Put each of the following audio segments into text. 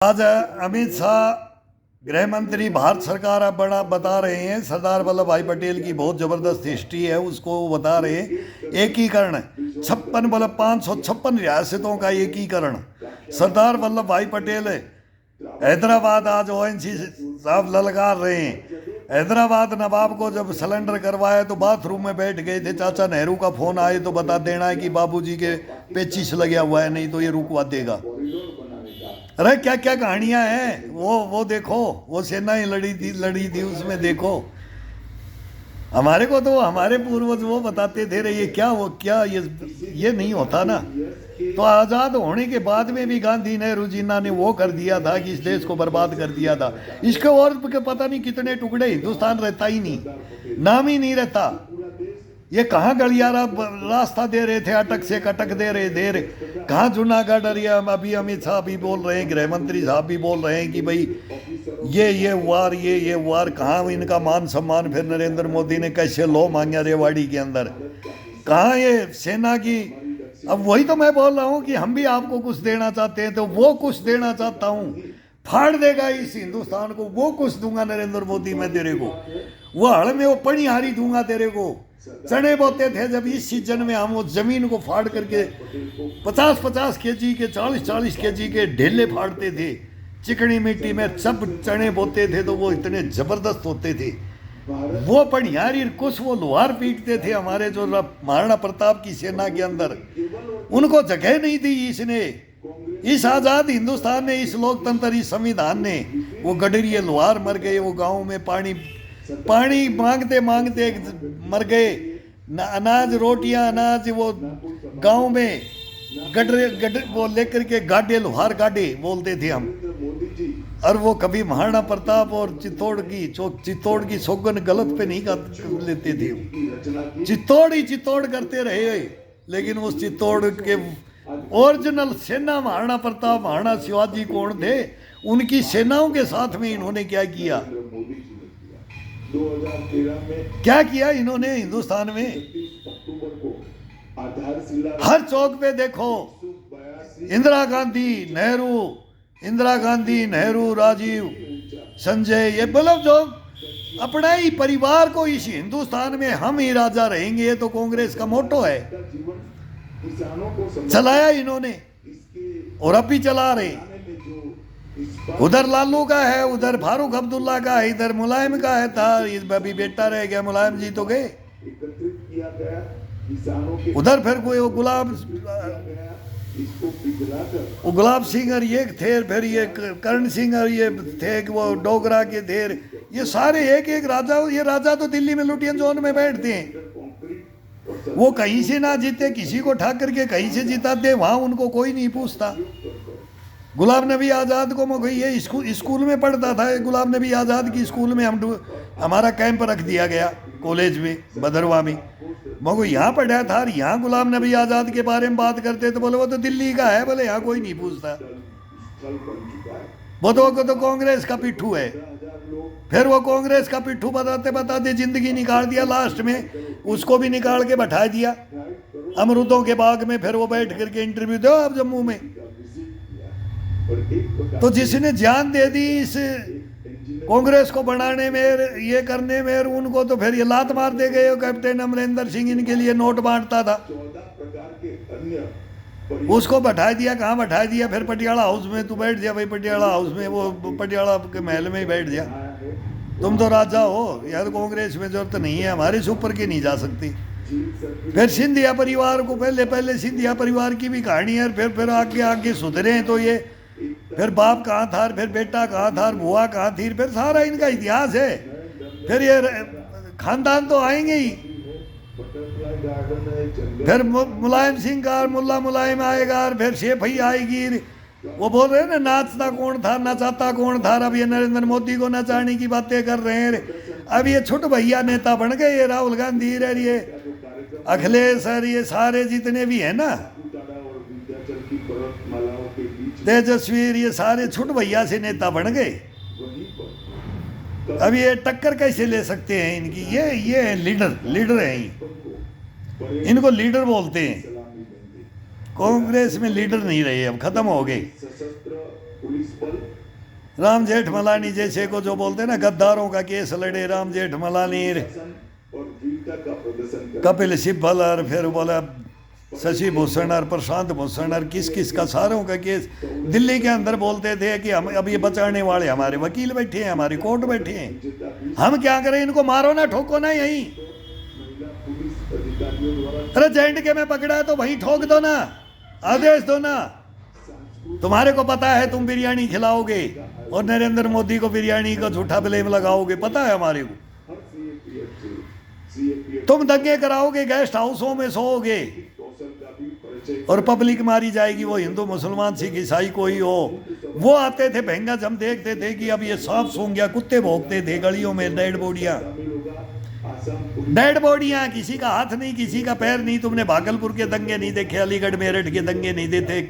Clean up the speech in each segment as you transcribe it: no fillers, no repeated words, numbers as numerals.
आज अमित शाह गृह मंत्री भारत सरकार अब बड़ा बता रहे हैं सरदार वल्लभ भाई पटेल की बहुत जबरदस्त हिस्ट्री है, उसको बता रहे हैं। एकीकरण 556 रियासतों का एकीकरण। सरदार वल्लभ भाई पटेल हैदराबाद आज ओएनजी साहब ललकार रहे हैं। हैदराबाद नवाब को जब सिलेंडर करवाया तो बाथरूम में बैठ गए थे, चाचा नेहरू का फोन आए तो बता देना है कि बाबूजी के पेचिश लगा हुआ है, नहीं तो ये रुकवा देगा। अरे क्या क्या कहानियां हैं, वो देखो, वो सेनाएं लड़ी थी उसमें देखो। हमारे को तो हमारे पूर्वज वो बताते थे रे, ये क्या वो क्या ये नहीं होता ना। तो आज़ाद होने के बाद में भी गांधी नेहरू जिन्ना ने वो कर दिया था कि इस देश को बर्बाद कर दिया था। इसके और पता नहीं कितने टुकड़े, हिंदुस्तान रहता ही नहीं, नाम ही नहीं रहता। ये कहाँ गलियारा रास्ता दे रहे थे, अटक से कटक दे रहे कहाँ जूनागढ़। अभी अमित शाह भी बोल रहे हैं, गृह मंत्री साहब भी बोल रहे हैं कि भाई ये वार कहाँ इनका मान सम्मान। फिर नरेंद्र मोदी ने कैसे लो मांगा रेवाड़ी के अंदर, कहाँ ये सेना की। अब वही तो मैं बोल रहा हूँ कि हम भी आपको कुछ देना चाहते हैं, तो वो कुछ देना चाहता हूँ, फाड़ देगा इस हिंदुस्तान को। वो कुछ दूंगा नरेंद्र मोदी मैं तेरे को, वो हड़ में वो पणिहारी दूंगा तेरे को। चने बोते थे जब इस सीजन में, हम उस जमीन को फाड़ करके 50-50 केजी के 40-40 केजी के ढेले फाड़ते थे चिकनी मिट्टी में, सब चने बोते थे तो वो इतने जबरदस्त होते थे। वो पणिहारी कुछ वो लोहार पीटते थे हमारे जो महाराणा प्रताप की सेना के अंदर, उनको जगह नहीं दी इसने। इस आज़ाद हिंदुस्तान ने, इस लोकतंत्र, इस संविधान ने, वो गडरिये लोहार मर गए, वो गाँव में पानी मांगते मांगते मर गए। अनाज रोटियां अनाज वो गांव में गडरे वो लेकर के गाडे, लोहार गाडे बोलते थे हम। और वो कभी महाराणा प्रताप और चित्तौड़ की सौगन गलत पे नहीं कर लेते थे, चित्तौड़ करते रहे। लेकिन उस चित्तौड़ के ओरिजिनल सेना महाराणा प्रताप, महाराणा शिवाजी कौन थे, उनकी सेनाओं के साथ में इन्होंने क्या किया, 2013 में क्या किया इन्होंने हिंदुस्तान में। हर चौक पे देखो इंदिरा गांधी, नेहरू, राजीव, संजय, ये मतलब जो अपना ही परिवार को इस हिंदुस्तान में हम ही राजा रहेंगे, ये तो कांग्रेस का मोटो है। चलाया इन्होंने और अब भी चला रहे। उधर लालू का है, उधर फारूक अब्दुल्ला का है, इधर मुलायम का है था, अभी बेटा रह गया, मुलायम जी तो गए। उधर फिर कोई वो गुलाब सिंह और ये थे, फिर ये करण सिंह और ये थे वो डोगरा के थे। ये सारे एक एक राजा, ये राजा तो दिल्ली में लुटियन जोन में बैठते हैं। वो कहीं से ना जीते, किसी को ठा करके कहीं से जिताते, वहां उनको कोई नहीं पूछता। गुलाम नबी आज़ाद को मैं ये स्कूल में पढ़ता था, गुलाम नबी आज़ाद की स्कूल में हमारा कैंप रख दिया गया, कॉलेज में भदरवा में। मैं यहाँ पढ़ा था, यहाँ गुलाम नबी आज़ाद के बारे में बात करते तो बोले वो तो दिल्ली का है, बोले यहाँ कोई नहीं पूछता, वो तो कांग्रेस का पिट्ठू है। फिर वो कांग्रेस का पिट्ठू बताते बताते जिंदगी निकाल दिया, लास्ट में उसको भी निकाल के बैठा दिया अमरूदों के बाग में। फिर वो बैठ करके इंटरव्यू दो आप जम्मू में। तो जिसने जान दे दी इस कांग्रेस को बनाने में, ये करने में, उनको तो फिर ये लात मारते गए। कैप्टन अमरिंदर सिंह इनके लिए नोट बांटता था, उसको बैठा दिया। कहाँ बैठा दिया, फिर पटियाला हाउस में तू बैठ जा भाई, पटियाला हाउस में, वो पटियाला के महल में ही बैठ जा, तुम तो राजा हो यार, कांग्रेस में जरूरत नहीं है, हमारे से ऊपर की नहीं जा सकती। फिर सिंधिया परिवार को पहले सिंधिया परिवार की भी कहानी है, फिर आगे सुधरे तो ये, फिर बाप कहाँ था, फिर बेटा कहाँ था, बुआ कहाँ थी, फिर सारा इनका इतिहास है। फिर ये खानदान तो आएंगे ही। फिर मुलायम सिंह का मुल्ला मुलायम आएगा, और फिर शेफई आएगी। वो बोल रहे हैं ना, नाचता कौन था, नचाता कौन था। अब ये नरेंद्र मोदी को नचाने की बातें कर रहे हैं। अब ये छोट भैया नेता बन गए, ये राहुल गांधी, ये अखिलेश, ये सारे जितने भी है ना, तेजस्वी, ये सारे छुट भैया से नेता बन गए। अब ये टक्कर कैसे ले सकते हैं इनकी, ये लीडर हैं, इनको लीडर बोलते हैं। कांग्रेस में लीडर नहीं रहे, अब खत्म हो गए। राम जेठमलानी जैसे को जो बोलते हैं ना, गद्दारों का केस लड़े राम जेठमलानी, कपिल सिब्बल और फिर बोला शशि भूषण और प्रशांत भूषण और किस किस का, सारों का केस दिल्ली के अंदर बोलते थे कि हम अब ये बचाने वाले हमारे वकील बैठे हैं, हमारी कोर्ट बैठे हैं, हम क्या करें, इनको मारो ना, ठोको ना यहीं। अरे जैंड के में पकड़ा है तो वहीं ठोक दो ना, आदेश दो ना। तुम्हारे को पता है तुम बिरयानी खिलाओगे और नरेंद्र मोदी को बिरयानी का झूठा ब्लेम लगाओगे, पता है हमारे को। तुम दंगे कराओगे, गेस्ट हाउसों में सोओगे और पब्लिक मारी जाएगी, वो हिंदू मुसलमान सिख ईसाई कोई हो। वो आते थे भैंगस, हम देखते थे कि अब ये सांप सूंघ गया, कुत्ते भोंकते थे गलियों में, डेड बॉडियां, किसी का हाथ नहीं, किसी का पैर नहीं। तुमने भागलपुर के दंगे नहीं देखे, अलीगढ़ मेरठ के दंगे नहीं देखे,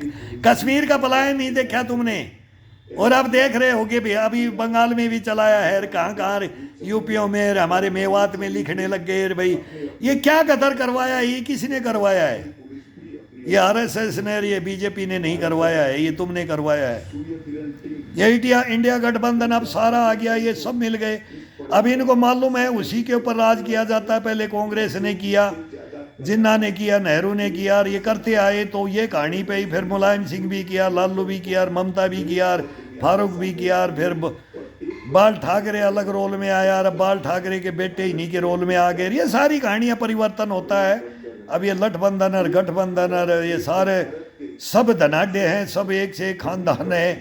कश्मीर का पलायन नहीं देखा तुमने। और अब देख रहे होगे भी, अभी बंगाल में भी चलाया है, कहाँ कहाँ यूपीओ में, हमारे मेवात में लिखने लग गए भाई ये क्या गदर करवाया है, ये किसने करवाया है, ये आरएसएस ने, ये बीजेपी ने नहीं करवाया है, ये तुमने करवाया है। ये इंडिया गठबंधन अब सारा आ गया, ये सब मिल गए। अब इनको मालूम है उसी के ऊपर राज किया जाता है, पहले कांग्रेस ने किया, जिन्ना ने किया, नेहरू ने किया, और ये करते आए तो ये कहानी पे ही फिर मुलायम सिंह भी किया, लालू भी किया, और ममता भी किया, और फारूक भी किया, और फिर बाल ठाकरे अलग रोल में आया, और बाल ठाकरे के बेटे इन्हीं के रोल में आ गए। ये सारी कहानियाँ परिवर्तन होता है। अब ये लठबंधन और गठबंधन और ये सारे सब धनाढ़े हैं, सब एक से एक खानदान है।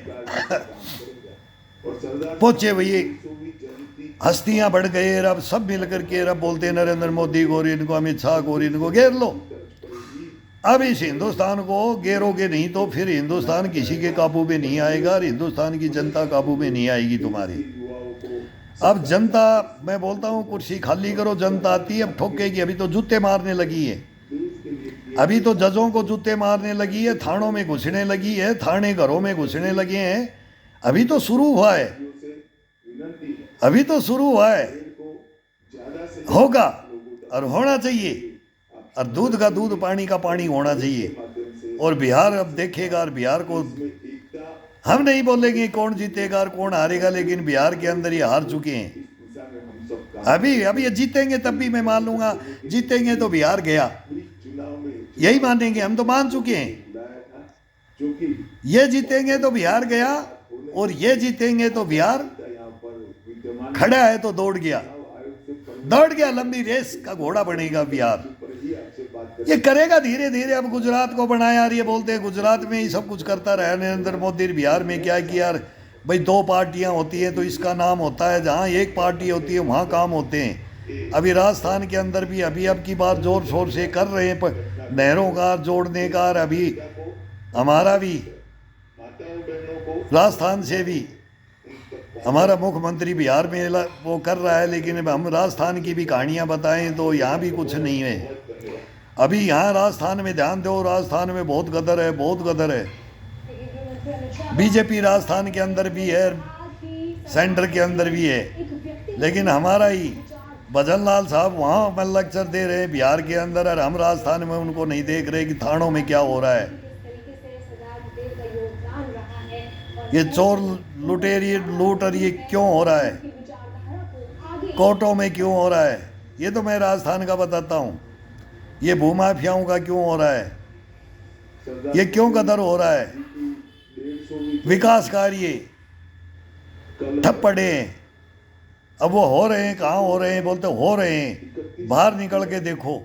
पहुंचे भैया, हस्तियां बढ़ गए, अब सब मिलकर के अब बोलते हैं नरेंद्र मोदी को, इनको अमित शाह को, इनको घेर लो। अब इस हिंदुस्तान को घेरोगे नहीं तो फिर हिंदुस्तान किसी के काबू में नहीं आएगा, और हिंदुस्तान की जनता काबू में नहीं आएगी तुम्हारी। अब जनता, मैं बोलता हूँ कुर्सी खाली करो, जनता आती है अब ठोकेगी। अभी तो जूते मारने लगी है, अभी तो जजों को जूते मारने लगी है, थानों में घुसने लगी है, थाने घरों में घुसने लगे हैं। अभी तो शुरू हुआ है, अभी तो शुरू हुआ है, होगा और होना चाहिए, और दूध का दूध, पानी का पानी होना चाहिए। और बिहार अब देखेगा, और बिहार को हम नहीं बोलेंगे कौन जीतेगा और कौन हारेगा, लेकिन बिहार के अंदर ये हार चुके हैं। अभी ये जीतेंगे तब भी मैं मान लूंगा, जीतेंगे तो बिहार गया, यही मानेंगे हम, तो मान चुके हैं। ये जीतेंगे तो बिहार गया, और ये जीतेंगे तो बिहार खड़ा है तो दौड़ गया, लंबी रेस का घोड़ा बनेगा बिहार। ये करेगा धीरे धीरे। अब गुजरात को बनाया, ये बोलते हैं गुजरात में ही सब कुछ करता रहा नरेंद्र मोदी, बिहार में क्या किया भाई, 2 पार्टियां होती हैं तो इसका नाम होता है, जहां 1 पार्टी होती है वहां काम होते हैं। अभी राजस्थान के अंदर भी अभी अब की बार जोर शोर से कर रहे हैं नहरों का जोड़ने का, और अभी हमारा भी राजस्थान से भी हमारा मुख्यमंत्री बिहार में वो कर रहा है। लेकिन हम राजस्थान की भी कहानियां बताएं तो यहाँ भी कुछ नहीं है। अभी यहाँ राजस्थान में ध्यान दो, राजस्थान में बहुत गदर है, बहुत गदर है। बीजेपी राजस्थान के अंदर भी है, सेंटर के अंदर भी है, लेकिन हमारा ही भजन लाल साहब वहाँ पर लेक्चर दे रहे हैं बिहार के अंदर, और हम राजस्थान में उनको नहीं देख रहे कि थानों में क्या हो रहा है। ये चोर लुटेरी लूट और ये क्यों हो रहा है, कोर्टों में क्यों हो रहा है, ये तो मैं राजस्थान का बताता हूँ। ये भूमाफियाओं का क्यों हो रहा है, ये क्यों कदर हो रहा है, विकास कार्य ठप पड़े हैं। अब वो हो रहे हैं, कहाँ हो रहे हैं, बोलते हो रहे हैं, बाहर निकल के देखो,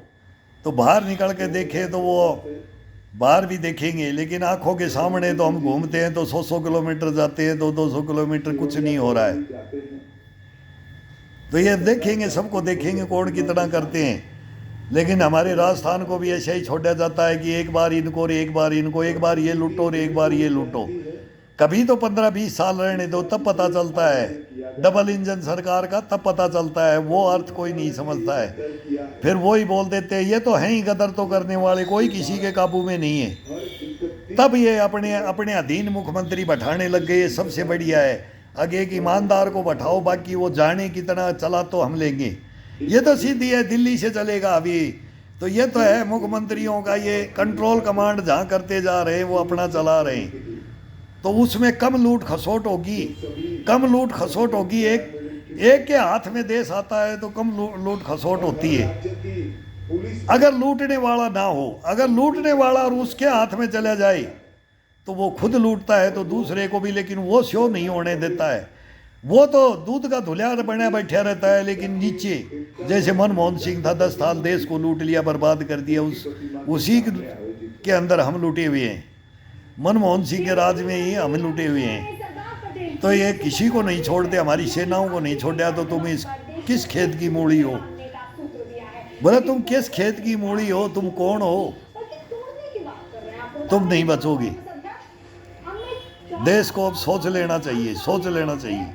तो बाहर निकल के देखे तो वो बाहर भी देखेंगे, लेकिन आंखों के सामने तो हम घूमते हैं तो 100 किलोमीटर जाते हैं, 200 किलोमीटर, कुछ नहीं हो रहा है। तो ये देखेंगे, सबको देखेंगे कौन कितना करते हैं। लेकिन हमारे राजस्थान को भी ऐसे ही छोड़ा जाता है कि एक बार इनको और एक बार इनको, एक बार ये लूटो और एक बार ये लूटो। कभी तो 15-20 साल रहने दो, तब पता चलता है। डबल इंजन सरकार का तब पता चलता है, वो अर्थ कोई नहीं समझता है। फिर वो ही बोल देते हैं ये तो हैं ही गदर तो करने वाले, कोई किसी के काबू में नहीं है। तब ये अपने अधीन मुख्यमंत्री बैठाने लग गए, सबसे बढ़िया है। आगे एक ईमानदार को बैठाओ, बाकी वो जाने कितना चला तो हम लेंगे। ये तो सीधी है, दिल्ली से चलेगा अभी तो। ये तो है मुख्यमंत्रियों का ये कंट्रोल कमांड, जहाँ करते जा रहे हैं वो अपना चला रहे हैं। तो उसमें कम लूट खसोट होगी, कम लूट खसोट होगी। एक के हाथ में देश आता है तो कम लूट खसोट होती है। अगर लूटने वाला ना हो, अगर लूटने वाला और उसके हाथ में चला जाए तो वो खुद लूटता है तो दूसरे को भी, लेकिन वो शो नहीं होने देता है। वो तो दूध का धुलियार बना बैठा रहता है, लेकिन नीचे जैसे मनमोहन सिंह था, 10 साल देश को लूट लिया, बर्बाद कर दिया, उसी के अंदर हम लूटे हुए हैं। मनमोहन सिंह के राज में ही हम लूटे हुए हैं। तो ये किसी को नहीं छोड़ते, हमारी सेनाओं को नहीं छोड़ा। तो तुम किस खेत की मूली हो? बोले तुम किस खेत की मूली हो, तुम कौन हो? तुम नहीं बचोगे। देश को अब सोच लेना चाहिए, सोच लेना चाहिए।